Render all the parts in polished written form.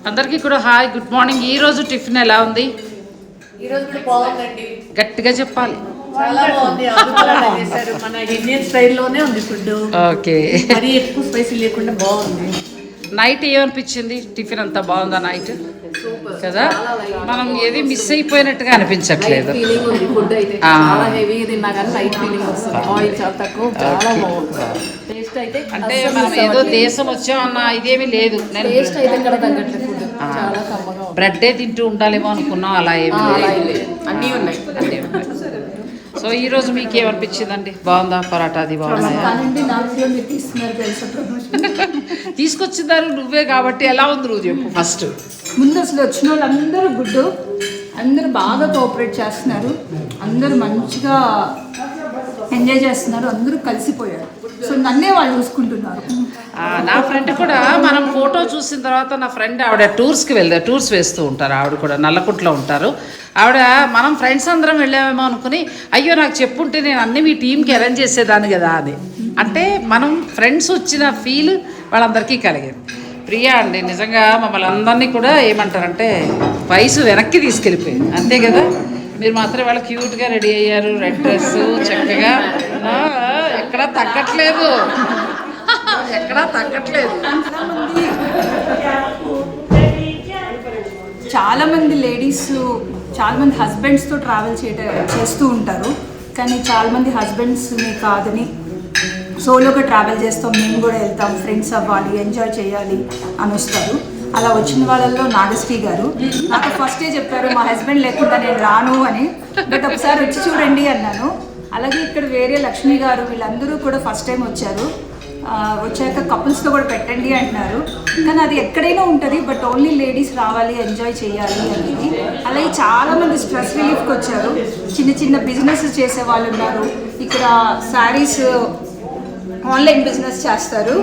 అందరికీ కూడా hi, good morning. ఈ రోజు టిఫిన్ ఎలా ఉంది? ఈ రోజు బాగుందండి, గట్టిగా చెప్పాలి. చాలా బాగుంది. అద్భుతంగా చేశారు. మన ఇండియన్ స్టైల్లోనే ఉంది ఫుడ్. ఓకే. మరీ ఎక్కువ స్పైసీ లేకుండా బాగుంది. నైట్ ఏమనిపించింది? టిఫిన్ అంతా బాగుందా నైట్? కదా, మనం ఏది మిస్ అయిపోయినట్టుగా అనిపించట్లేదు. ఫీలింగ్ ఉంది ఫుడ్ అయితే. చాలా హెవీ తిన్నా కానీ లైట్ ఫీలింగ్ వస్తుంది. ఆయిల్ చాలా తక్కువ, చాలా బాగుంది. టేస్ట్ అయితే అంటే మనం ఏదో దేశం వచ్చామన్న ఇదేమీ లేదు. టేస్ట్ అయితే ఇక్కడ తగ్గట్లేదు. ఫుడ్ చాలా కమ్మగా ఉంది. బ్రెడ్డే తింటూ ఉండాలేమో అనుకున్నాం, అలా ఏమి లేదు. అన్నీ ఉన్నాయి. సో ఈ రోజు మీకు ఏమనిపించిందండి? బాగుందా? పరాటా అది బాగున్నాయా? తీసుకొచ్చిందారు నువ్వే కాబట్టి ఎలా ఉంది నువ్వు చెప్పు ఫస్ట్. ముందు అసలు వచ్చిన వాళ్ళందరూ గుడ్డు, అందరూ బాగా కోఆపరేట్ చేస్తున్నారు, అందరూ మంచిగా ఎంజాయ్ చేస్తున్నారు, అందరూ కలిసిపోయారు. సో నన్నే వాళ్ళు చూసుకుంటున్నారు. నా ఫ్రెండ్ కూడా, మనం ఫోటో చూసిన తర్వాత నా ఫ్రెండ్ ఆవిడ టూర్స్ వేస్తూ ఉంటారు. ఆవిడ కూడా నల్లకుంట్లో ఉంటారు. ఆవిడ మనం ఫ్రెండ్స్ అందరం వెళ్ళామేమో అనుకుని, అయ్యో నాకు చెప్పుంటే నేను అన్నీ మీ టీంకి అరేంజ్ చేసేదాన్ని కదా అని. అంటే మనం ఫ్రెండ్స్ వచ్చిన ఫీల్ వాళ్ళందరికీ కలిగేది. ప్రియా అండి నిజంగా మమ్మల్ని అందరినీ కూడా ఏమంటారంటే వయసు వెనక్కి తీసుకెళ్ళిపోయింది, అంతే కదా. మీరు మాత్రం వాళ్ళ క్యూట్గా రెడీ అయ్యారు, రెడ్ డ్రెస్ చక్కగా. ఎక్కడా తగ్గట్లేదు, ఎక్కడా తగ్గట్లేదు. చాలామంది లేడీస్, చాలామంది హస్బెండ్స్తో ట్రావెల్ చేస్తూ ఉంటారు. కానీ చాలామంది హస్బెండ్స్ని కాదని సోలోగా ట్రావెల్ చేస్తాం, మేము కూడా వెళ్తాం, ఫ్రెండ్స్ అవ్వాలి, ఎంజాయ్ చేయాలి అని వస్తారు. అలా వచ్చిన వాళ్ళల్లో నాగశ్రీ గారు నాకు ఫస్టే చెప్పారు మా హస్బెండ్ లేకుండా నేను రాను అని. బట్ ఒకసారి వచ్చి చూడండి అన్నాను. అలాగే ఇక్కడ వేరే లక్ష్మి గారు, వీళ్ళందరూ కూడా ఫస్ట్ టైం వచ్చారు. వచ్చాక కపుల్స్తో కూడా పెట్టండి అంటున్నారు. కానీ అది ఎక్కడైనా ఉంటుంది, బట్ ఓన్లీ లేడీస్ రావాలి, ఎంజాయ్ చేయాలి అనేది. అలాగే చాలామంది స్ట్రెస్ రిలీఫ్కి వచ్చారు. చిన్న చిన్న బిజినెస్ చేసే వాళ్ళు ఉన్నారు. ఇక్కడ శారీస్ ఆన్లైన్ బిజినెస్ చేస్తారు,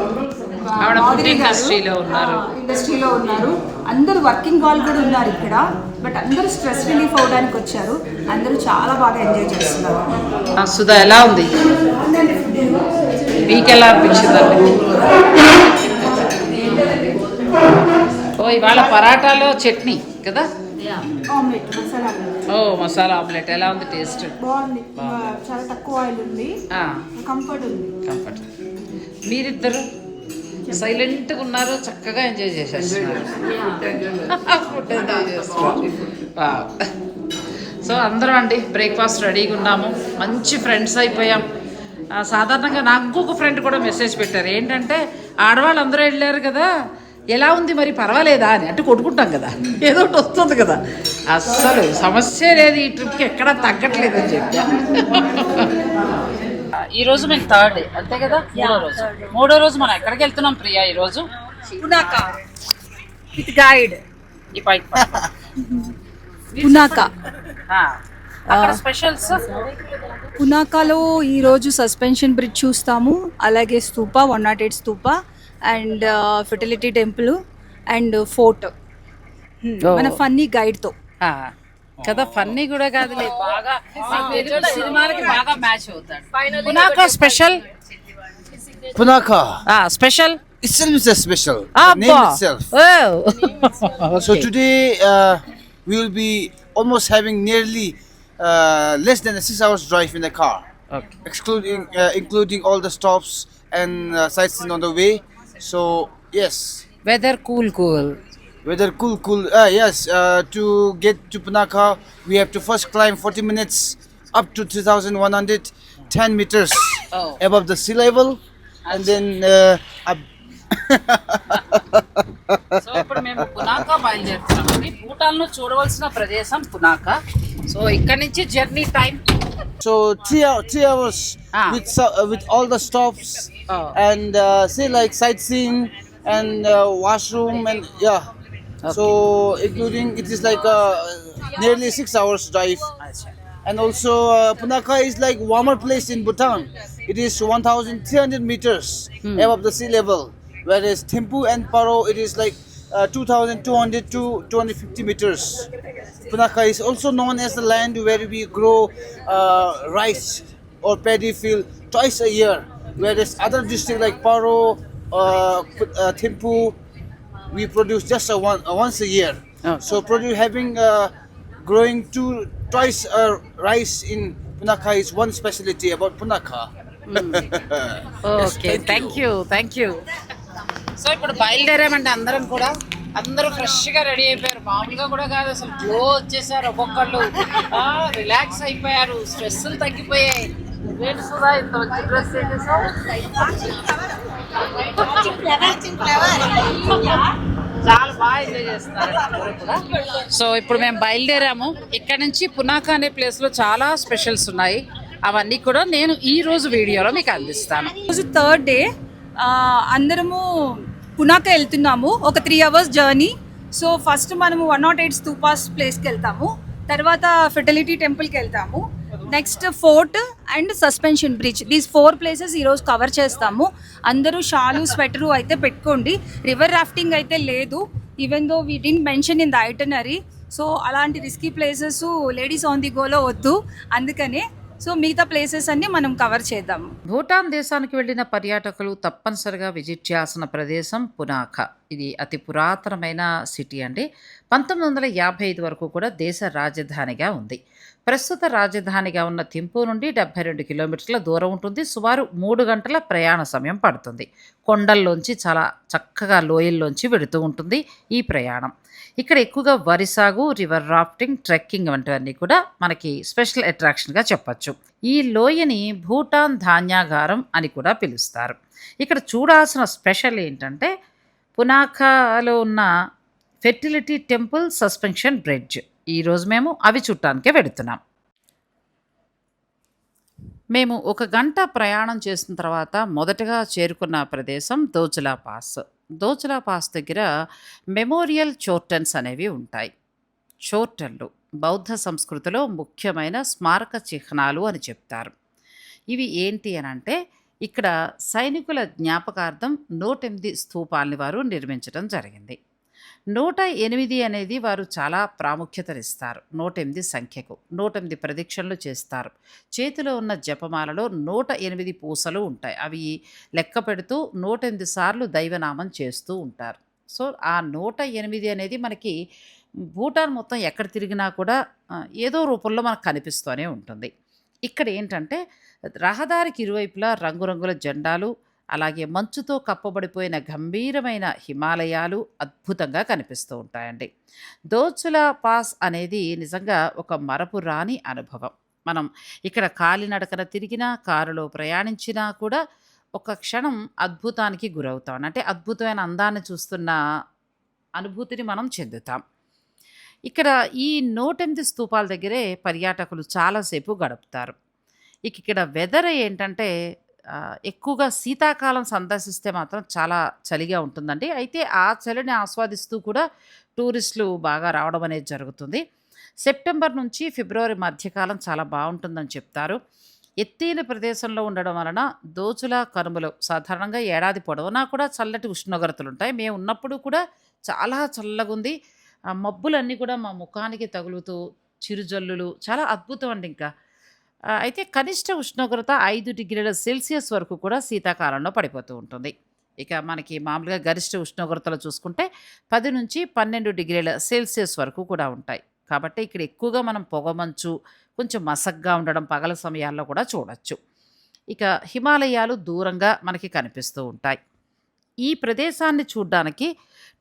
ఇండస్ట్రీలో ఉన్నారు. అందరూ వర్కింగ్ వాళ్ళు కూడా ఉన్నారు ఇక్కడ. బట్ అందరూ స్ట్రెస్ రిలీఫ్ అవ్వడానికి వచ్చారు. అందరూ చాలా బాగా ఎంజాయ్ చేస్తున్నారు. సుధా ఎలా ఉంది? మీకు ఎలా అనిపించిందండి? ఓ ఇవాళ పరాటాలో చట్నీ కదా? ఓ మసాలా ఆమ్లెట్ ఎలా ఉంది? టేస్ట్ బాగుంది, చాలా తక్కువ ఆయిల్ ఉంది, కంఫర్ట్ ఉంది. కంఫర్ట్. మీరిద్దరు సైలెంట్గా ఉన్నారు, చక్కగా ఎంజాయ్ చేసేస్తున్నారు. ఫుడ్ ఎంజాయ్ చేస్తున్నారు. సో అందరం అండి బ్రేక్ఫాస్ట్ రెడీగా ఉన్నాము, మంచి ఫ్రెండ్స్ అయిపోయాం. సాధారణంగా నాకు ఇంకొక ఫ్రెండ్ కూడా మెసేజ్ పెట్టారు, ఏంటంటే ఆడవాళ్ళు అందరూ వెళ్ళారు కదా, ఎలా ఉంది మరి, పర్వాలేదా అని. అంటే కొట్టుకుంటాం కదా, ఏదో ఒకటి వస్తుంది కదా. అస్సలు సమస్య లేదు, ఈ ట్రిప్కి ఎక్కడా తగ్గట్లేదు అని చెప్పా. ఈరోజు మేము థర్డ్ డే అంతే కదా? మూడో రోజు మనం ఎక్కడికి వెళ్తున్నాం ప్రియా? ఈరోజు పునాకా విత్ గైడ్. ఈ పైకి పునాకా స్పెషల్స్. పునాకాలో ఈరోజు సస్పెన్షన్ బ్రిడ్జ్ చూస్తాము, అలాగే stupa 108 stupa and fertility temple and fort. మన ఫన్నీ గైడ్తో కదా, ఫన్నీ కూడా కాదులే, బాగా సినిమాలకి బాగా మ్యాచ్ అవుతాడు. Punakha special. Punaka. Special. Itself is a special. Name itself. So today we will be almost having nearly less than a 6 hours drive in the car, including all the stops and sightseeing on the way. So yes. Weather cool. Weather cool. Yes. To get to Punaka, we have to first climb 40 minutes up to 3,110 meters above the sea level, and then so ఇప్పుడు మేము పునాకా బయలుదేరుతున్నామండి. భూటాన్లో చూడవలసిన ప్రదేశం Punakha. So ఇక్కడ నుంచి journey time so 3 hours with all the stops and say like sightseeing and washroom and yeah. So including it is like nearly 6 hours drive. And also Punaka is like warmer place in Bhutan. It is 1,300 meters above the sea level, whereas Thimphu and Paro it is like 2,200 to 250 meters. Punaka is also known as the land where we grow rice or paddy field twice a year, whereas other districts like Paro, Thimphu we produce just once a year. Okay. So having growing twice rice in Punakha is one specialty about Punakha. Okay thank you so ఇప్పుడు బయలుదేరామంటే అందరం కూడా అందరూ ఫ్రెష్గా ready అయిపోయారు. మామూలుగా కూడా కాదు, అసలు గ్లో వచ్చేసారు. ఒక్కొక్కళ్ళు రిలాక్స్ అయిపోయారు, స్ట్రెస్సులు తగ్గిపోయాయి. నువ్వేంటి సుధా ఇంత మంచి డ్రెస్ చాలా బాగా ఎంజాయ్ చేస్తున్నారు అందరూ కూడా. సో ఇప్పుడు మేము బయలుదేరాము. ఇక్కడ నుంచి పునాక అనే ప్లేస్లో చాలా స్పెషల్స్ ఉన్నాయి. అవన్నీ కూడా నేను ఈ రోజు వీడియోలో మీకు అందిస్తాను. రోజు థర్డ్ డే అందరము పునాక వెళ్తున్నాము. ఒక 3 hours జర్నీ. సో ఫస్ట్ మనము 108 స్తూపాస్ ప్లేస్కి వెళ్తాము. తర్వాత ఫెర్టిలిటీ టెంపుల్కి వెళ్తాము. Next fort and suspension bridge. These 4 places ఈరోజు కవర్ చేస్తాము. అందరూ షాలు స్వెటరు అయితే పెట్టుకోండి. రివర్ రాఫ్టింగ్ అయితే లేదు, even though we didn't mention in the itinerary. So అలాంటి risky places ladies on the గోలో వద్దు, అందుకనే. సో మిగతా ప్లేసెస్ అన్ని మనం కవర్ చేద్దాము. భూటాన్ దేశానికి వెళ్ళిన పర్యాటకులు తప్పనిసరిగా విజిట్ చేయాల్సిన ప్రదేశం పునాక. ఇది అతి పురాతనమైన సిటీ అండి. 1955 వరకు కూడా దేశ రాజధానిగా ఉంది. ప్రస్తుత రాజధానిగా ఉన్న థింపూ నుండి 72 కిలోమీటర్ల దూరం ఉంటుంది. సుమారు 3 గంటల ప్రయాణ సమయం పడుతుంది. కొండల్లోంచి చాలా చక్కగా లోయల్లోంచి వెడుతూ ఉంటుంది ఈ ప్రయాణం. ఇక్కడ ఎక్కువగా వరి సాగు, రివర్ రాఫ్టింగ్, ట్రెక్కింగ్ వంటివన్నీ కూడా మనకి స్పెషల్ అట్రాక్షన్గా చెప్పచ్చు. ఈ లోయని భూటాన్ ధాన్యాగారం అని కూడా పిలుస్తారు. ఇక్కడ చూడాల్సిన స్పెషల్ ఏంటంటే పునాకాలో ఉన్న ఫెర్టిలిటీ టెంపుల్, సస్పెన్షన్ బ్రిడ్జ్. ఈరోజు మేము అవి చూడటానికే వెడుతున్నాం. మేము 1 గంట ప్రయాణం చేసిన తర్వాత మొదటగా చేరుకున్న ప్రదేశం దోచులా పాస్. దోచులా పాస్ దగ్గర మెమోరియల్ చోర్టన్స్ అనేవి ఉంటాయి. చోర్టన్లు బౌద్ధ సంస్కృతిలో ముఖ్యమైన స్మారక చిహ్నాలు అని చెప్తారు. ఇవి ఏంటి అని అంటే ఇక్కడ సైనికుల జ్ఞాపకార్థం 108 స్తూపాలని వారు నిర్మించడం జరిగింది. 108 అనేది వారు చాలా ప్రాముఖ్యతనిస్తారు. 108 సంఖ్యకు 108 ప్రదక్షిణలు చేస్తారు. చేతిలో ఉన్న జపమాలలో 108 పూసలు ఉంటాయి. అవి లెక్క పెడుతూ 108 సార్లు దైవనామం చేస్తూ ఉంటారు. సో ఆ 108 అనేది మనకి భూటాన్ మొత్తం ఎక్కడ తిరిగినా కూడా ఏదో రూపంలో మనకు కనిపిస్తూనే ఉంటుంది. ఇక్కడ ఏంటంటే రహదారికి ఇరువైపులా రంగురంగుల జెండాలు, అలాగే మంచుతో కప్పబడిపోయిన గంభీరమైన హిమాలయాలు అద్భుతంగా కనిపిస్తూ ఉంటాయండి. దోచులా పాస్ అనేది నిజంగా ఒక మరపురాని అనుభవం. మనం ఇక్కడ కాలినడకన తిరిగినా, కారులో ప్రయాణించినా కూడా ఒక క్షణం అద్భుతానికి గురవుతాం. అంటే అద్భుతమైన అందాన్ని చూస్తున్న అనుభూతిని మనం చెందుతాం. ఇక్కడ ఈ 108 స్తూపాల దగ్గరే పర్యాటకులు చాలాసేపు గడుపుతారు. ఇక్కడ వెదర్ ఏంటంటే ఎక్కువగా శీతాకాలం సందర్శిస్తే మాత్రం చాలా చలిగా ఉంటుందండి. అయితే ఆ చలిని ఆస్వాదిస్తూ కూడా టూరిస్టులు బాగా రావడం అనేది జరుగుతుంది. సెప్టెంబర్ నుంచి ఫిబ్రవరి మధ్యకాలం చాలా బాగుంటుందని చెప్తారు. ఎత్తైన ప్రదేశంలో ఉండడం వలన దోచులా కనుమలు సాధారణంగా ఏడాది పొడవునా కూడా చల్లటి ఉష్ణోగ్రతలు ఉంటాయి. మేము ఉన్నప్పుడు కూడా చాలా చల్లగుంది. ఆ మబ్బులన్నీ కూడా మా ముఖానికి తగులుతూ చిరుజల్లులు చాలా అద్భుతం అండి. ఇంకా అయితే కనిష్ట ఉష్ణోగ్రత 5 డిగ్రీల సెల్సియస్ వరకు కూడా శీతాకాలంలో పడిపోతూ ఉంటుంది. ఇక మనకి మామూలుగా గరిష్ట ఉష్ణోగ్రతలు చూసుకుంటే 10 నుంచి 12 డిగ్రీల సెల్సియస్ వరకు కూడా ఉంటాయి. కాబట్టి ఇక్కడ ఎక్కువగా మనం పొగమంచు, కొంచెం మసగ్గా ఉండడం పగల సమయాల్లో కూడా చూడొచ్చు. ఇక హిమాలయాలు దూరంగా మనకి కనిపిస్తూ ఉంటాయి. ఈ ప్రదేశాన్ని చూడ్డానికి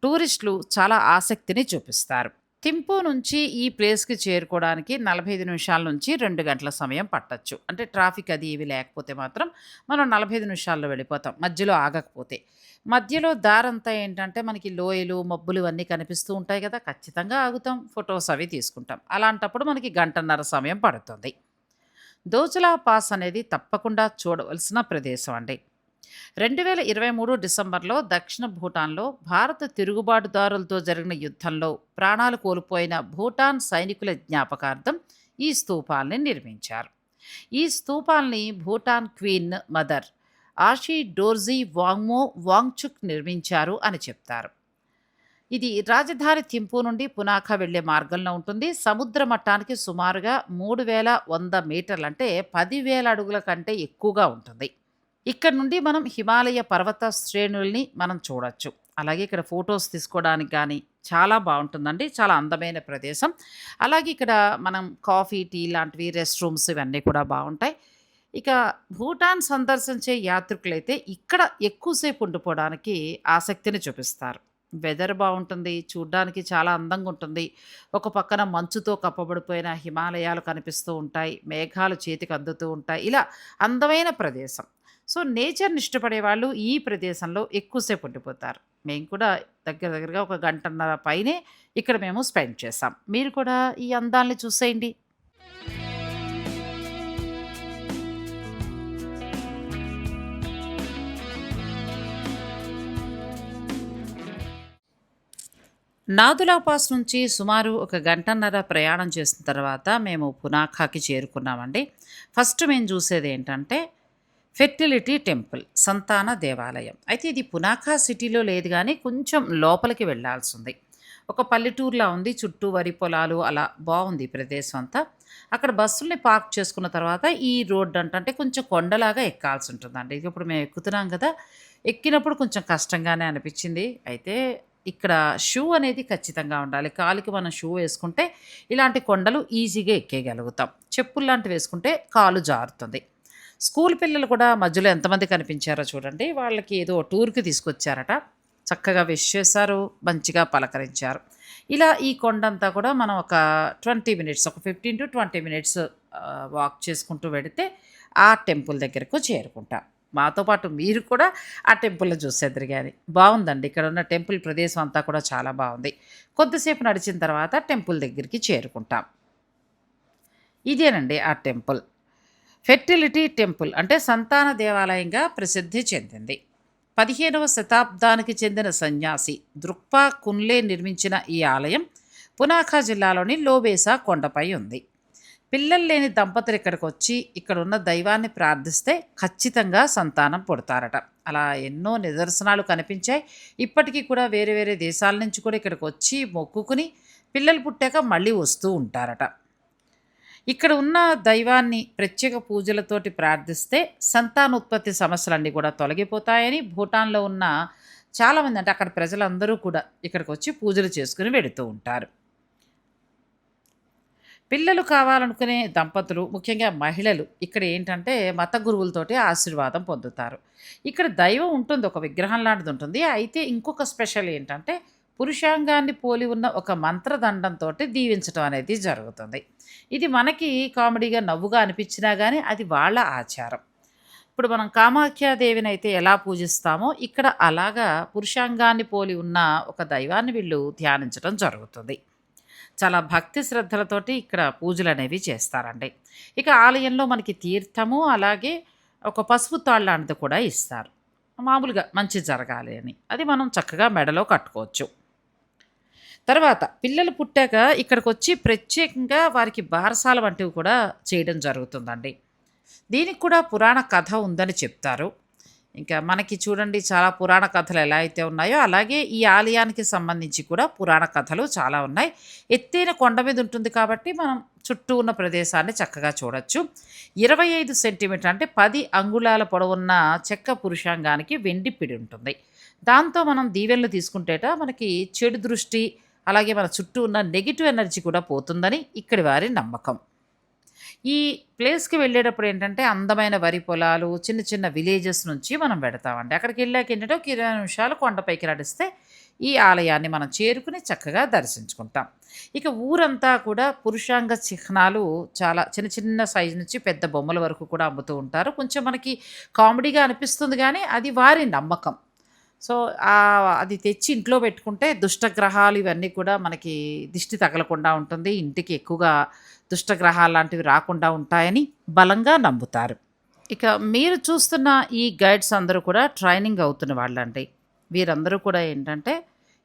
టూరిస్టులు చాలా ఆసక్తిని చూపిస్తారు. థింపూ నుంచి ఈ ప్లేస్కి చేరుకోవడానికి 45 నిమిషాల నుంచి 2 గంటల సమయం పట్టచ్చు. అంటే ట్రాఫిక్ అది ఇవి లేకపోతే మాత్రం మనం 45 నిమిషాల్లో వెళ్ళిపోతాం, మధ్యలో ఆగకపోతే. మధ్యలో దారంతా ఏంటంటే మనకి లోయలు, మబ్బులు అన్నీ కనిపిస్తూ ఉంటాయి కదా, ఖచ్చితంగా ఆగుతాం, ఫొటోస్ అవి తీసుకుంటాం. అలాంటప్పుడు మనకి 1.5 గంటల సమయం పడుతుంది. దోచులా పాస్ అనేది తప్పకుండా చూడవలసిన ప్రదేశం అండి. 2023 డిసెంబర్లో దక్షిణ భూటాన్లో భారత తిరుగుబాటుదారులతో జరిగిన యుద్ధంలో ప్రాణాలు కోల్పోయిన భూటాన్ సైనికుల జ్ఞాపకార్థం ఈ స్తూపాల్ని నిర్మించారు. ఈ స్తూపాల్ని భూటాన్ క్వీన్ మదర్ ఆషీ డోర్జీ వాంగ్చుక్ నిర్మించారు అని చెప్తారు. ఇది రాజధాని థింపూ నుండి పునాక వెళ్లే మార్గంలో ఉంటుంది. సముద్ర మట్టానికి సుమారుగా 3100 మీటర్లు, అంటే 10,000 అడుగుల కంటే ఎక్కువగా ఉంటుంది. ఇక్కడ నుండి మనం హిమాలయ పర్వత శ్రేణుల్ని మనం చూడొచ్చు. అలాగే ఇక్కడ ఫొటోస్ తీసుకోవడానికి కానీ చాలా బాగుంటుందండి. చాలా అందమైన ప్రదేశం. అలాగే ఇక్కడ మనం కాఫీ, టీ లాంటివి రెస్ట్ రూమ్స్ ఇవన్నీ కూడా బాగుంటాయి. ఇక భూటాన్ సందర్శించే యాత్రికులైతే ఇక్కడ ఎక్కువసేపు ఉండిపోవడానికి ఆసక్తిని చూపిస్తారు. వెదర్ బాగుంటుంది, చూడ్డానికి చాలా అందంగా ఉంటుంది. ఒక పక్కన మంచుతో కప్పబడిపోయిన హిమాలయాలు కనిపిస్తూ ఉంటాయి, మేఘాలు చేతికి అందుతూ ఉంటాయి. ఇలా అందమైన ప్రదేశం. సో నేచర్ని ఇష్టపడే వాళ్ళు ఈ ప్రదేశంలో ఎక్కువసేపు ఉండిపోతారు. మేము కూడా దగ్గరగా ఒక గంటన్నర పైనే ఇక్కడ మేము స్పెండ్ చేసాం. మీరు కూడా ఈ అందాల్ని చూసేయండి. నాథులా పాస్ నుంచి సుమారు ఒక గంటన్నర ప్రయాణం చేసిన తర్వాత మేము పునాఖాకి చేరుకున్నామండి. ఫస్ట్ మేము చూసేది ఏంటంటే ఫెర్టిలిటీ టెంపుల్, సంతాన దేవాలయం. అయితే ఇది పునాఖా సిటీలో లేదు కానీ కొంచెం లోపలికి వెళ్ళాల్సింది. ఒక పల్లెటూరులా ఉంది, చుట్టూ వరి పొలాలు, అలా బాగుంది ప్రదేశం అంతా. అక్కడ బస్సుల్ని పార్క్ చేసుకున్న తర్వాత ఈ రోడ్డు అంటే కొంచెం కొండలాగా ఎక్కాల్సి ఉంటుందండి. ఇప్పుడు మేము ఎక్కుతున్నాం కదా, ఎక్కినప్పుడు కొంచెం కష్టంగానే అనిపించింది. అయితే ఇక్కడ షూ అనేది ఖచ్చితంగా ఉండాలి. కాలికి మనం షూ వేసుకుంటే ఇలాంటి కొండలు ఈజీగా ఎక్కేయగలుగుతాం. చెప్పులు లాంటివి వేసుకుంటే కాలు జారుతుంది. స్కూల్ పిల్లలు కూడా మధ్యలో ఎంతమంది కనిపించారో చూడండి. వాళ్ళకి ఏదో టూర్కి తీసుకొచ్చారట. చక్కగా విష్ చేశారు, మంచిగా పలకరించారు. ఇలా ఈ కొండంతా కూడా మనం ఒక 20 మినిట్స్, ఒక 15 to 20 మినిట్స్ వాక్ చేసుకుంటూ వెడితే ఆ టెంపుల్ దగ్గరకు చేరుకుంటాం. మాతో పాటు మీరు కూడా ఆ టెంపుల్ని చూసేద్దరు కానీ బాగుందండి. ఇక్కడ ఉన్న టెంపుల్ ప్రదేశం అంతా కూడా చాలా బాగుంది. కొద్దిసేపు నడిచిన తర్వాత టెంపుల్ దగ్గరికి చేరుకుంటాం. ఇదేనండి ఆ టెంపుల్. ఫెర్టిలిటీ టెంపుల్ అంటే సంతాన దేవాలయంగా ప్రసిద్ధి చెందింది. 15వ శతాబ్దానికి చెందిన సన్యాసి ద్రుక్పా కున్లే నిర్మించిన ఈ ఆలయం పునాఖా జిల్లాలోని లోబేసా కొండపై ఉంది. పిల్లలు లేని దంపతులు ఇక్కడికి వచ్చి ఇక్కడ ఉన్న దైవాన్ని ప్రార్థిస్తే ఖచ్చితంగా సంతానం పుడతారట. అలా ఎన్నో నిదర్శనాలు కనిపించాయి. ఇప్పటికీ కూడా వేరే వేరే దేశాల నుంచి కూడా ఇక్కడికి వచ్చి మొక్కుకుని పిల్లలు పుట్టాక మళ్ళీ వస్తూ ఉంటారట. ఇక్కడ ఉన్న దైవాన్ని ప్రత్యేక పూజలతోటి ప్రార్థిస్తే సంతానోత్పత్తి సమస్యలన్నీ కూడా తొలగిపోతాయని భూటాన్లో ఉన్న చాలామంది, అంటే అక్కడ ప్రజలందరూ కూడా ఇక్కడికి వచ్చి పూజలు చేసుకుని వెళుతూ ఉంటారు. పిల్లలు కావాలనుకునే దంపతులు, ముఖ్యంగా మహిళలు ఇక్కడ ఏంటంటే మత గురువులతోటి ఆశీర్వాదం పొందుతారు. ఇక్కడ దైవం ఉంటుంది, ఒక విగ్రహం లాంటిది ఉంటుంది. అయితే ఇంకొక స్పెషల్ ఏంటంటే పురుషాంగాన్ని పోలి ఉన్న ఒక మంత్రదండంతో దీవించడం అనేది జరుగుతుంది. ఇది మనకి కామెడీగా నవ్వుగా అనిపించినా కానీ అది వాళ్ళ ఆచారం. ఇప్పుడు మనం కామాఖ్యాదేవిని అయితే ఎలా పూజిస్తామో ఇక్కడ అలాగా పురుషాంగాన్ని పోలి ఉన్న ఒక దైవాన్ని వీళ్ళు ధ్యానించడం జరుగుతుంది. చాలా భక్తి శ్రద్ధలతోటి ఇక్కడ పూజలు అనేవి చేస్తారండి. ఇక ఆలయంలో మనకి తీర్థము, అలాగే ఒక పసుపు తాళ్ళు లాంటిది కూడా ఇస్తారు. మామూలుగా మంచి జరగాలి అని, అది మనం చక్కగా మెడలో కట్టుకోవచ్చు. తర్వాత పిల్లలు పుట్టాక ఇక్కడికి వచ్చి ప్రత్యేకంగా వారికి బారసాల వంటివి కూడా చేయడం జరుగుతుందండి. దీనికి కూడా పురాణ కథ ఉందని చెప్తారు. ఇంకా మనకి చూడండి చాలా పురాణ కథలు ఎలా అయితే ఉన్నాయో అలాగే ఈ ఆలయానికి సంబంధించి కూడా పురాణ కథలు చాలా ఉన్నాయి. ఎత్తైన కొండ మీద ఉంటుంది కాబట్టి మనం చుట్టూ ఉన్న ప్రదేశాన్ని చక్కగా చూడొచ్చు. 25 సెంటీమీటర్ అంటే 10 అంగుళాల పొడవున్న చెక్క పురుషాంగానికి వెండి పిడి ఉంటుంది. దాంతో మనం దీవెనలు తీసుకుంటేట మనకి చెడు దృష్టి, అలాగే మన చుట్టూ ఉన్న నెగిటివ్ ఎనర్జీ కూడా పోతుందని ఇక్కడి వారి నమ్మకం. ఈ ప్లేస్కి వెళ్ళేటప్పుడు ఏంటంటే అందమైన వరి పొలాలు, చిన్న చిన్న విలేజెస్ నుంచి మనం పెడతామండి. అక్కడికి వెళ్ళాక ఏంటంటే ఒక 20 నిమిషాలు కొండపైకి నడిస్తే ఈ ఆలయాన్ని మనం చేరుకుని చక్కగా దర్శించుకుంటాం. ఇక ఊరంతా కూడా పురుషాంగ చిహ్నాలు చాలా చిన్న చిన్న సైజు నుంచి పెద్ద బొమ్మల వరకు కూడా అమ్ముతూ ఉంటారు. కొంచెం మనకి కామెడీగా అనిపిస్తుంది కానీ అది వారి నమ్మకం. సో అది తెచ్చి ఇంట్లో పెట్టుకుంటే దుష్టగ్రహాలు ఇవన్నీ కూడా మనకి దిష్టి తగలకుండా ఉంటుంది, ఇంటికి ఎక్కువగా దుష్టగ్రహాలు లాంటివి రాకుండా ఉంటాయని బలంగా నమ్ముతారు. ఇక మీరు చూస్తున్న ఈ గైడ్స్ అందరూ కూడా ట్రైనింగ్ అవుతున్న వాళ్ళండి. వీరందరూ కూడా ఏంటంటే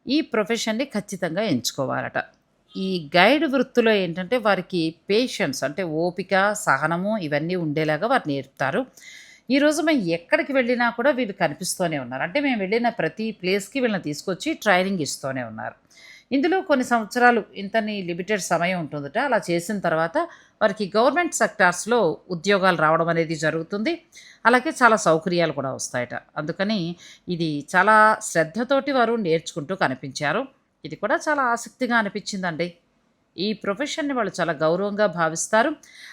ఈ ప్రొఫెషన్ని ఖచ్చితంగా ఎంచుకోవాలట. ఈ గైడ్ వృత్తిలో ఏంటంటే వారికి పేషెన్స్ అంటే ఓపిక, సహనము ఇవన్నీ ఉండేలాగా వారు నేర్పుతారు. ఈరోజు మేము ఎక్కడికి వెళ్ళినా కూడా వీళ్ళు కనిపిస్తూనే ఉన్నారు. అంటే మేము వెళ్ళిన ప్రతి ప్లేస్కి వీళ్ళని తీసుకొచ్చి ట్రైనింగ్ ఇస్తూనే ఉన్నారు. ఇందులో కొన్ని సంవత్సరాలు ఇంతని లిమిటెడ్ సమయం ఉంటుందట. అలా చేసిన తర్వాత వారికి గవర్నమెంట్ సెక్టార్స్‌లో ఉద్యోగాలు రావడం అనేది జరుగుతుంది. అలాగే చాలా సౌకర్యాలు కూడా వస్తాయట. అందుకని ఇది చాలా శ్రద్ధతోటి వారు నేర్చుకుంటూ కనిపించారు. ఇది కూడా చాలా ఆసక్తిగా అనిపించిందండి. ఈ ప్రొఫెషన్‌ని వాళ్ళు చాలా గౌరవంగా భావిస్తారు.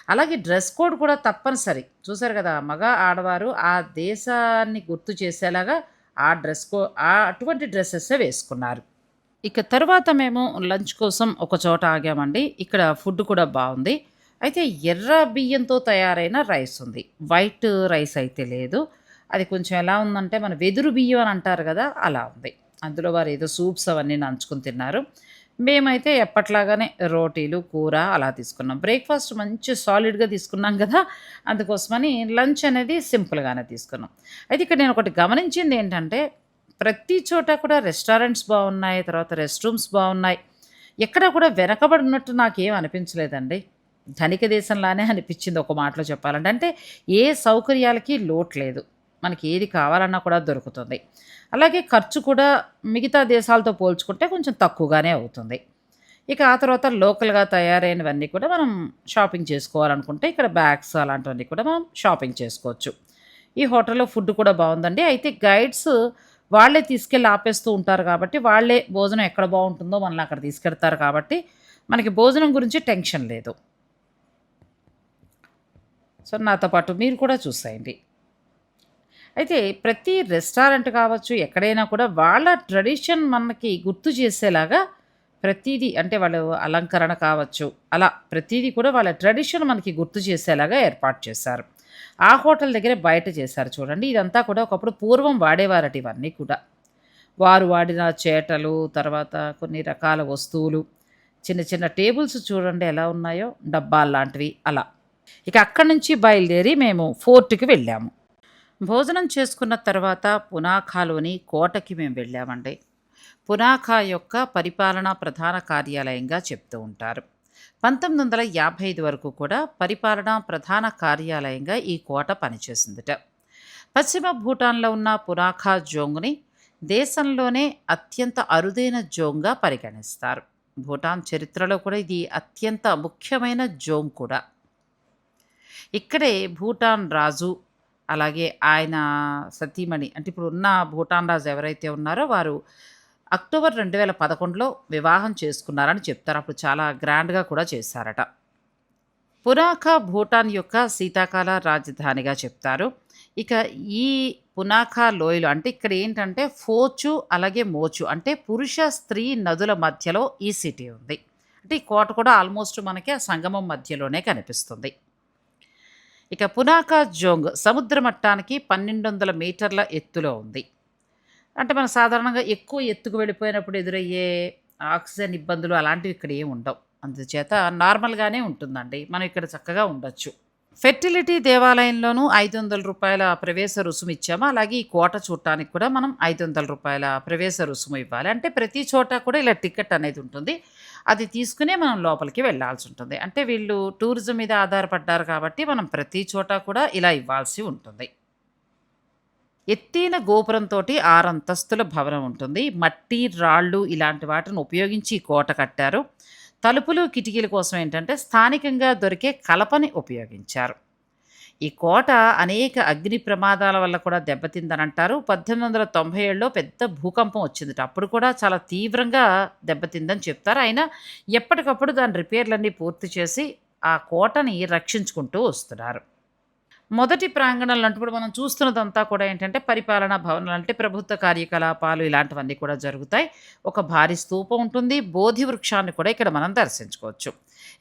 అలాగే డ్రెస్ కోడ్ కూడా తప్పనిసరి. చూసారు కదా! మగ, ఆడవారు ఆ దేశాన్ని గుర్తు చేసేలాగా అటువంటి డ్రెసెస్సే వేసుకున్నారు. ఇక తర్వాత మేము లంచ్ కోసం ఒక చోట ఆగామండి. ఇక్కడ ఫుడ్ కూడా బావుంది. అయితే ఎర్ర బియ్యంతో తయారైన రైస్ ఉంది. వైట్ రైస్ అయితే లేదు. అది కొంచెం ఎలా ఉందంటే మన వెదురు బియ్యం అని అంటారు కదా! అలా ఉంది. అందులో వారు ఏదో సూప్స్ అవన్నీ నంచుకొని తిన్నారు. మేమైతే ఎప్పట్లాగానే రోటీలు, కూర అలా తీసుకున్నాం. బ్రేక్‌ఫాస్ట్ మంచి సాలిడ్‌గా తీసుకున్నాం కదా! అందుకోసమని లంచ్ అనేది సింపుల్‌గానే తీసుకున్నాం. అయితే ఇక్కడ నేను ఒకటి గమనించింది ఏంటంటే ప్రతి చోట కూడా రెస్టారెంట్స్ బావున్నాయి. తర్వాత రెస్ట్ రూమ్స్ బావున్నాయి. ఎక్కడ కూడా వెనకబడి ఉన్నట్టు నాకేం అనిపించలేదండి. ధనిక దేశంలానే అనిపించింది ఒక మాటలో చెప్పాలంటే. అంటే ఏ సౌకర్యాలకి లోటు లేదు. మనకి ఏది కావాలన్నా కూడా దొరుకుతుంది. అలాగే ఖర్చు కూడా మిగతా దేశాలతో పోల్చుకుంటే కొంచెం తక్కువగానే అవుతుంది. ఇక ఆ తర్వాత లోకల్‌గా తయారైనవన్నీ కూడా మనం షాపింగ్ చేసుకోవాలనుకుంటే ఇక్కడ బ్యాగ్స్ అలాంటివన్నీ కూడా మనం షాపింగ్ చేసుకోవచ్చు. ఈ హోటల్‌లో ఫుడ్ కూడా బావుందండి. అయితే గైడ్స్ వాళ్ళే తీసుకెళ్ళి ఆపేస్తూ ఉంటారు కాబట్టి, వాళ్ళే భోజనం ఎక్కడ బావుంటుందో మనల్ని అక్కడ తీసుకెడతారు కాబట్టి, మనకి భోజనం గురించి టెన్షన్ లేదు. సో, నాతో పాటు మీరు కూడా చూసేయండి. అయితే ప్రతి రెస్టారెంట్ కావచ్చు, ఎక్కడైనా కూడా వాళ్ళ ట్రెడిషన్ మనకి గుర్తు చేసేలాగా ప్రతీదీ అంటే వాళ్ళు అలంకరణ కావచ్చు, అలా ప్రతీదీ కూడా వాళ్ళ ట్రెడిషన్ మనకి గుర్తు చేసేలాగా ఏర్పాటు చేశారు. ఆ హోటల్ దగ్గరే బయట చేశారు చూడండి. ఇదంతా కూడా ఒకప్పుడు పూర్వం వాడేవారట ఇవన్నీ కూడా. వారు వాడిన చేటలు, తర్వాత కొన్ని రకాల వస్తువులు, చిన్న చిన్న టేబుల్స్ చూడండి ఎలా ఉన్నాయో, డబ్బాల్లాంటివి అలా. ఇక అక్కడి నుంచి బయలుదేరి మేము ఫోర్ట్‌కి వెళ్ళాము. భోజనం చేసుకున్న తర్వాత పునాఖాలోని కోటకి మేము వెళ్ళామండి. పునాఖా యొక్క పరిపాలనా ప్రధాన కార్యాలయంగా చెప్తూ ఉంటారు. 1955 వరకు కూడా పరిపాలనా ప్రధాన కార్యాలయంగా ఈ కోట పనిచేసిందిట. పశ్చిమ భూటాన్లో ఉన్న పునాఖా జోంగ్ని దేశంలోనే అత్యంత అరుదైన జోంగ్గా పరిగణిస్తారు. భూటాన్ చరిత్రలో కూడా ఇది అత్యంత ముఖ్యమైన జోంగ్ కూడా. ఇక్కడే భూటాన్ రాజు అలాగే ఆయన సతీమణి అంటే ఇప్పుడు ఉన్న భూటాన్ రాజు ఎవరైతే ఉన్నారో వారు అక్టోబర్ 2011లో వివాహం చేసుకున్నారని చెప్తారు. అప్పుడు చాలా గ్రాండ్గా కూడా చేశారట. పునాఖా భూటాన్ యొక్క శీతాకాల రాజధానిగా చెప్తారు. ఇక ఈ పునాఖా లోయలు అంటే ఇక్కడ ఏంటంటే ఫోచు అలాగే మోచు అంటే పురుష స్త్రీ నదుల మధ్యలో ఈ సిటీ ఉంది. అంటే ఈ కోట కూడా ఆల్మోస్ట్ మనకి ఆ సంగమం మధ్యలోనే కనిపిస్తుంది. ఇక పునాఖా జోంగ్ సముద్ర మట్టానికి 1200 మీటర్ల ఎత్తులో ఉంది. అంటే మనం సాధారణంగా ఎక్కువ ఎత్తుకు వెళ్ళిపోయినప్పుడు ఎదురయ్యే ఆక్సిజన్ ఇబ్బందులు అలాంటివి ఇక్కడ ఏమి ఉండవు. అందుచేత నార్మల్గానే ఉంటుందండి. మనం ఇక్కడ చక్కగా ఉండొచ్చు. ఫెర్టిలిటీ దేవాలయంలోనూ ₹500 ప్రవేశ రుసుము ఇచ్చాము. అలాగే ఈ కోట చూడటానికి కూడా మనం ₹500 ప్రవేశ రుసుము ఇవ్వాలి. అంటే ప్రతి చోట కూడా ఇలా టికెట్ అనేది ఉంటుంది. అది తీసుకునే మనం లోపలికి వెళ్ళాల్సి ఉంటుంది. అంటే వీళ్ళు టూరిజం మీద ఆధారపడ్డారు కాబట్టి మనం ప్రతి చోట కూడా ఇలా ఇవ్వాల్సి ఉంటుంది. ఎత్తైన గోపురంతోటి 6 అంతస్తుల భవనం ఉంటుంది. మట్టి, రాళ్ళు ఇలాంటి వాటిని ఉపయోగించి ఈ కోట కట్టారు. తలుపులు, కిటికీల కోసం ఏంటంటే స్థానికంగా దొరికే కలపని ఉపయోగించారు. ఈ కోట అనేక అగ్ని ప్రమాదాల వల్ల కూడా దెబ్బతిందని అంటారు. 1897లో పెద్ద భూకంపం వచ్చిందట. అప్పుడు కూడా చాలా తీవ్రంగా దెబ్బతిందని చెప్తారు. అయినా ఎప్పటికప్పుడు దాని రిపేర్లన్నీ పూర్తి చేసి ఆ కోటని రక్షించుకుంటూ వస్తున్నారు. మొదటి ప్రాంగణంలో అంటే ఇప్పుడు మనం చూస్తున్నదంతా కూడా ఏంటంటే పరిపాలనా భవనాలు అంటే ప్రభుత్వ కార్యకలాపాలు ఇలాంటివన్నీ కూడా జరుగుతాయి. ఒక భారీ స్తూపం ఉంటుంది. బోధి వృక్షాన్ని కూడా ఇక్కడ మనం దర్శించుకోవచ్చు.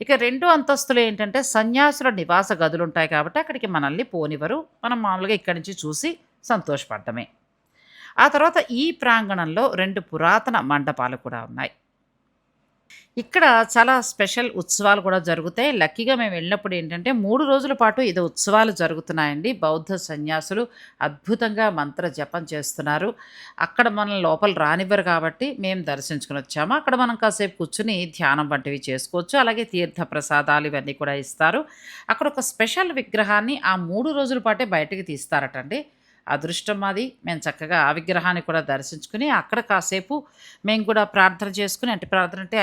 ఇక 2 అంతస్తులు ఏంటంటే సన్యాసుల నివాస గదులు ఉంటాయి కాబట్టి అక్కడికి మనల్ని పోనివ్వరు. మనం మామూలుగా ఇక్కడి నుంచి చూసి సంతోషపడ్డమే. ఆ తర్వాత ఈ ప్రాంగణంలో 2 పురాతన మండపాలు కూడా ఉన్నాయి. ఇక్కడ చాలా స్పెషల్ ఉత్సవాలు కూడా జరుగుతాయి. లక్కీగా మేము వెళ్ళినప్పుడు ఏంటంటే 3 రోజుల పాటు ఏదో ఉత్సవాలు జరుగుతున్నాయండి. బౌద్ధ సన్యాసులు అద్భుతంగా మంత్ర జపం చేస్తున్నారు. అక్కడ మనం లోపల రానివ్వరు కాబట్టి మేము దర్శించుకుని వచ్చాము. అక్కడ మనం కాసేపు కూర్చుని ధ్యానం వంటివి చేసుకోవచ్చు. అలాగే తీర్థ ప్రసాదాలు ఇవన్నీ కూడా ఇస్తారు. అక్కడ ఒక స్పెషల్ విగ్రహాన్ని ఆ 3 రోజుల పాటే బయటకు తీస్తారటండి. అదృష్టం మాది. మేము చక్కగా ఆ విగ్రహాన్ని కూడా దర్శించుకుని అక్కడ కాసేపు మేము కూడా ప్రార్థన చేసుకుని, అంటే ప్రార్థన అంటే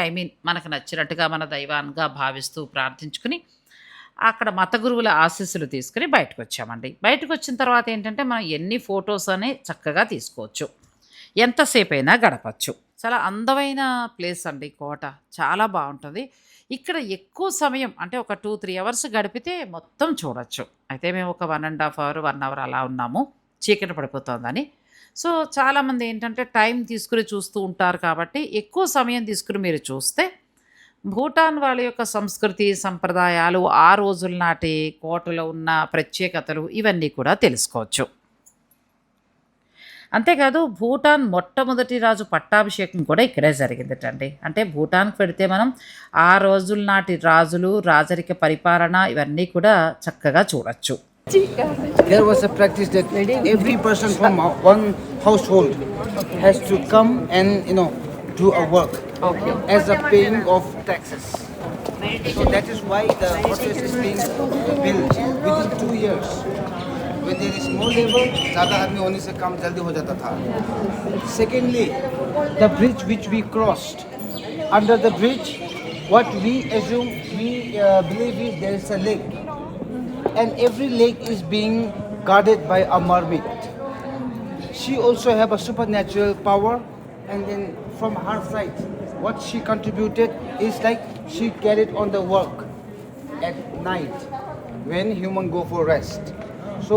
మనకు నచ్చినట్టుగా మన దైవాన్గా భావిస్తూ ప్రార్థించుకుని అక్కడ మత గురువుల ఆశీస్సులు తీసుకుని బయటకు వచ్చామండి. బయటకు వచ్చిన తర్వాత ఏంటంటే మనం ఎన్ని ఫొటోస్ అని చక్కగా తీసుకోవచ్చు, ఎంతసేపు అయినా గడపచ్చు. చాలా అందమైన ప్లేస్ అండి కోట, చాలా బాగుంటుంది. ఇక్కడ ఎక్కువ సమయం అంటే ఒక 2-3 అవర్స్ గడిపితే మొత్తం చూడొచ్చు. అయితే మేము ఒక 1.5 అవర్ 1 అవర్ అలా ఉన్నాము, చీకటి పడిపోతుందని. సో చాలామంది ఏంటంటే టైం తీసుకుని చూస్తూ ఉంటారు కాబట్టి ఎక్కువ సమయం తీసుకుని మీరు చూస్తే భూటాన్ వాళ్ళ యొక్క సంస్కృతి సంప్రదాయాలు, ఆ రోజుల నాటి కోటలో ఉన్న ప్రత్యేకతలు ఇవన్నీ కూడా తెలుసుకోవచ్చు. అంతేకాదు భూటాన్ మొట్టమొదటి రాజు పట్టాభిషేకం కూడా ఇక్కడే జరిగిందటండి. అంటే భూటాన్కి పెడితే మనం ఆ రోజుల నాటి రాజులు, రాజరిక పరిపాలన ఇవన్నీ కూడా చక్కగా చూడొచ్చు. There was a practice that every person from one household has to come and do a work as a paying of taxes. So that is why the fortress is being built within 2 years. When there is more labor, ज़्यादा आदमी होने से काम जल्दी हो जाता था. Secondly, the bridge which we crossed, under the bridge, what we assume, we believe is there is a lake, and every lake is being guarded by a mermaid. She also have a supernatural power, and then from her side, what she contributed is like she carried on the work at night when human go for rest. So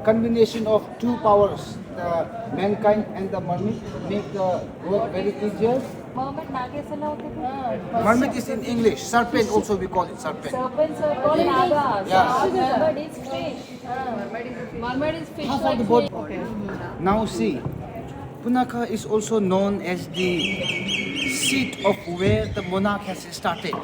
combination of two powers, the mankind and the mermaid, make the work very easier. Mermaid is in English. Serpent also we call it serpent. Yeah. Mermaid is fish. Half of the body. Now see, Punakha is also known as the seat of where the monarch has started.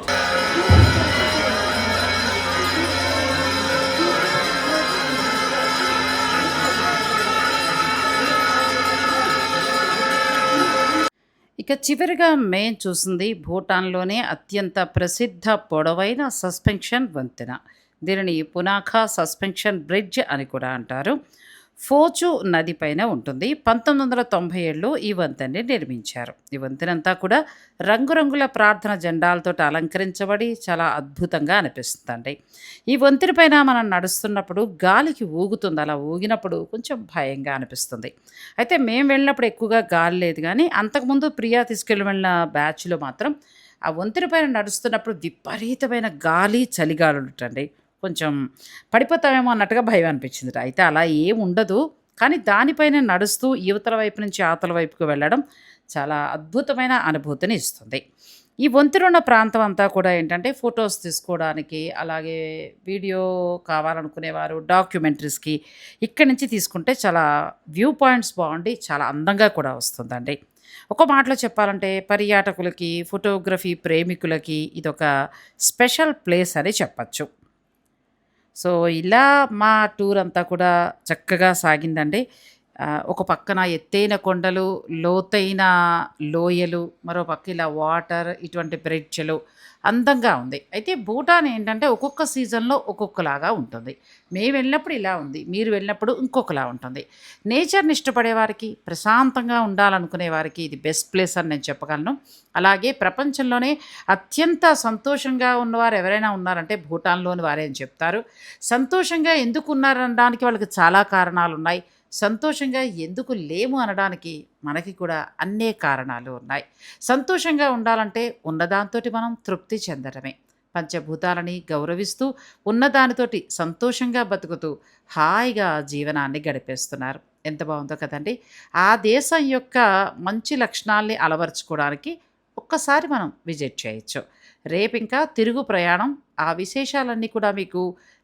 ఇక చివరిగా మేము చూసింది భూటాన్లోనే అత్యంత ప్రసిద్ధ పొడవైన suspension వంతెన. దీనిని పునాఖా suspension bridge అని కూడా అంటారు. ఫోచు నది పైన ఉంటుంది. 1997లో ఈ వంతెనని నిర్మించారు. ఈ వంతెనంతా కూడా రంగురంగుల ప్రార్థన జెండాలతో అలంకరించబడి చాలా అద్భుతంగా అనిపిస్తుందండి. ఈ వంతెన పైన మనం నడుస్తున్నప్పుడు గాలికి ఊగుతుంది. అలా ఊగినప్పుడు కొంచెం భయంగా అనిపిస్తుంది. అయితే మేము వెళ్ళినప్పుడు ఎక్కువగా గాలి లేదు, కానీ అంతకుముందు ప్రియా తీసుకెళ్ళి వెళ్ళిన బ్యాచ్లో మాత్రం ఆ వంతెన పైన నడుస్తున్నప్పుడు విపరీతమైన గాలి, చలిగాలు ఉంటండి. కొంచెం పడిపోతామేమో అన్నట్టుగా భయం అనిపించింది. అయితే అలా ఏం ఉండదు, కానీ దానిపైన నడుస్తూ యువతల వైపు నుంచి అవతల వైపుకు వెళ్ళడం చాలా అద్భుతమైన అనుభూతిని ఇస్తుంది. ఈ వంతెన ఉన్న ప్రాంతం అంతా కూడా ఏంటంటే ఫొటోస్ తీసుకోవడానికి, అలాగే వీడియో కావాలనుకునేవారు డాక్యుమెంటరీస్కి ఇక్కడి నుంచి తీసుకుంటే చాలా వ్యూ పాయింట్స్ బాగుండి చాలా అందంగా కూడా వస్తుందండి. ఒక మాటలో చెప్పాలంటే పర్యాటకులకి, ఫోటోగ్రఫీ ప్రేమికులకి ఇదొక స్పెషల్ ప్లేస్ అని చెప్పచ్చు. సో ఇలా మా టూర్ అంతా కూడా చక్కగా సాగిందండి. ఒక పక్కన ఎత్తైన కొండలు, లోతైన లోయలు, మరో పక్క ఇలా వాటర్, ఇటువంటి బ్రిడ్జ్లు, అందంగా ఉంది. అయితే భూటాన్ ఏంటంటే ఒక్కొక్క సీజన్లో ఒక్కొక్కలాగా ఉంటుంది. మేము వెళ్ళినప్పుడు ఇలా ఉంది, మీరు వెళ్ళినప్పుడు ఇంకొకలా ఉంటుంది. నేచర్ని ఇష్టపడే వారికి, ప్రశాంతంగా ఉండాలనుకునే వారికి ఇది బెస్ట్ ప్లేస్ అని నేను చెప్పగలను. అలాగే ప్రపంచంలోనే అత్యంత సంతోషంగా ఉన్నవారు ఎవరైనా ఉన్నారంటే భూటాన్లోని వారే అని చెప్తారు. సంతోషంగా ఎందుకు ఉన్నారనడానికి వాళ్ళకి చాలా కారణాలు ఉన్నాయి. సంతోషంగా ఎందుకు లేము అనడానికి మనకి కూడా అన్నే కారణాలు ఉన్నాయి. సంతోషంగా ఉండాలంటే ఉన్నదాంతోటి మనం తృప్తి చెందడమే. పంచభూతాలని గౌరవిస్తూ ఉన్నదానితోటి సంతోషంగా బతుకుతూ హాయిగా జీవనాన్ని గడిపేస్తున్నారు. ఎంత బాగుందో కదండి. ఆ దేశం యొక్క మంచి లక్షణాల్ని అలవర్చుకోవడానికి ఒక్కసారి మనం విజిట్ చేయొచ్చు. రేపు ఇంకా తిరుగు ప్రయాణం, ఆ విశేషాలన్నీ కూడా మీకు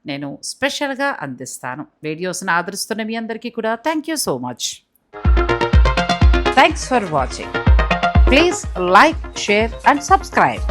నేను స్పెషల్గా అందిస్తాను. వీడియోస్ని ఆదరిస్తున్న మీ అందరికీ కూడా thank you so much. Thanks for watching. Please like, share and subscribe.